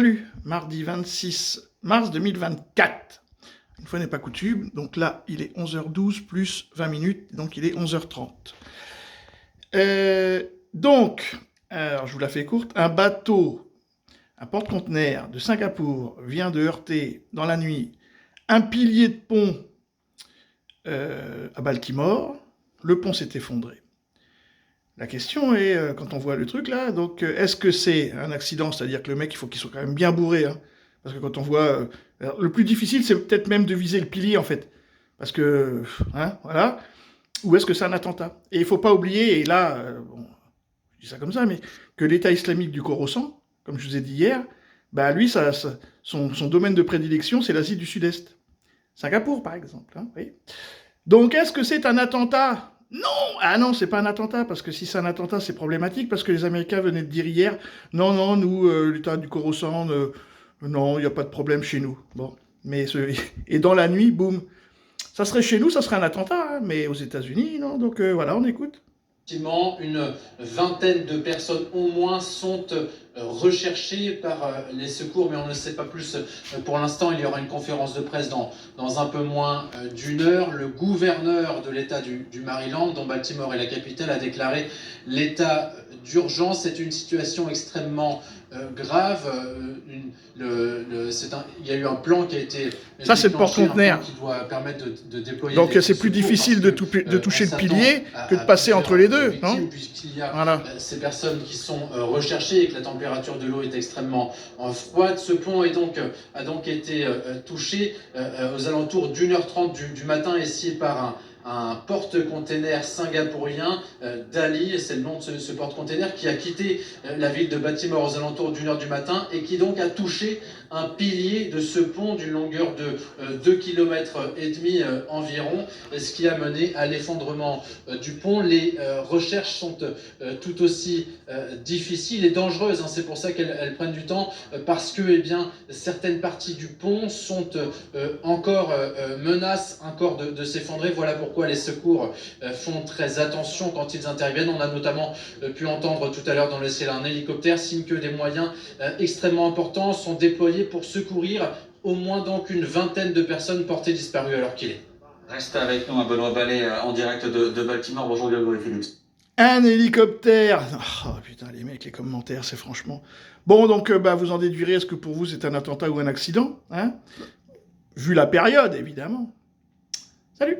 Salut, mardi 26 mars 2024. Une fois n'est pas coutume, donc là il est 11h12 plus 20 minutes, donc il est 11h30. Alors je vous la fais courte, un bateau, un porte-conteneur de Singapour vient de heurter dans la nuit un pilier de pont à Baltimore. Le pont s'est effondré. La question est, quand on voit le truc là, donc est-ce que c'est un accident, c'est-à-dire que le mec, il faut qu'il soit quand même bien bourré, hein, parce que quand on voit... le plus difficile, c'est peut-être même de viser le pilier, en fait, parce que, hein, voilà, ou est-ce que c'est un attentat? Et il faut pas oublier, et là, bon, je dis ça comme ça, mais que l'État islamique du Khorasan, comme je vous ai dit hier, bah lui, son domaine de prédilection, c'est l'Asie du Sud-Est. Singapour, par exemple, hein, oui. Donc, est-ce que c'est un attentat? Non! Ah non, c'est pas un attentat, parce que si c'est un attentat, c'est problématique, parce que les Américains venaient de dire hier, non, non, nous, l'État du Khorasan, non, il n'y a pas de problème chez nous. Bon, mais et dans la nuit, boum. Ça serait chez nous, ça serait un attentat, hein, mais aux États-Unis, non. Donc voilà, on écoute. Effectivement, une vingtaine de personnes au moins sont recherchées par les secours, mais on ne sait pas plus pour l'instant. Il y aura une conférence de presse dans un peu moins d'une heure. Le gouverneur de l'État du Maryland, dont Baltimore est la capitale, a déclaré l'état d'urgence. C'est une situation extrêmement grave. Il y a eu un plan qui a été ça, c'est le porte-conteneur qui doit permettre de déployer. Donc c'est plus difficile de toucher le pilier que de passer entre les deux, non? Puisqu'il y a voilà. Ces personnes qui sont recherchées et que la température de l'eau est extrêmement froide. Ce pont a donc été touché aux alentours d'1h30 du matin, ici par un porte-container singapourien, Dali, c'est le nom de ce porte-container, qui a quitté la ville de Baltimore aux alentours d'1h du matin et qui donc a touché un pilier de ce pont d'une longueur de 2,5 km environ, ce qui a mené à l'effondrement du pont. Les recherches sont tout aussi difficiles et dangereuses, hein. C'est pour ça qu'elles prennent du temps, parce que certaines parties du pont sont encore menacent encore de s'effondrer. Voilà pourquoi les secours font très attention quand ils interviennent. On a notamment pu entendre tout à l'heure dans le ciel un hélicoptère, signe que des moyens extrêmement importants sont déployés pour secourir au moins donc une vingtaine de personnes portées disparues à l'heure qu'il est. Reste avec nous, Benoît Ballet, en direct de Baltimore. Bonjour Grégory Phillips. Un hélicoptère. Oh putain, les mecs, les commentaires, c'est franchement... Bon, donc vous en déduirez, est-ce que pour vous c'est un attentat ou un accident, hein? Vu la période, évidemment. Salut!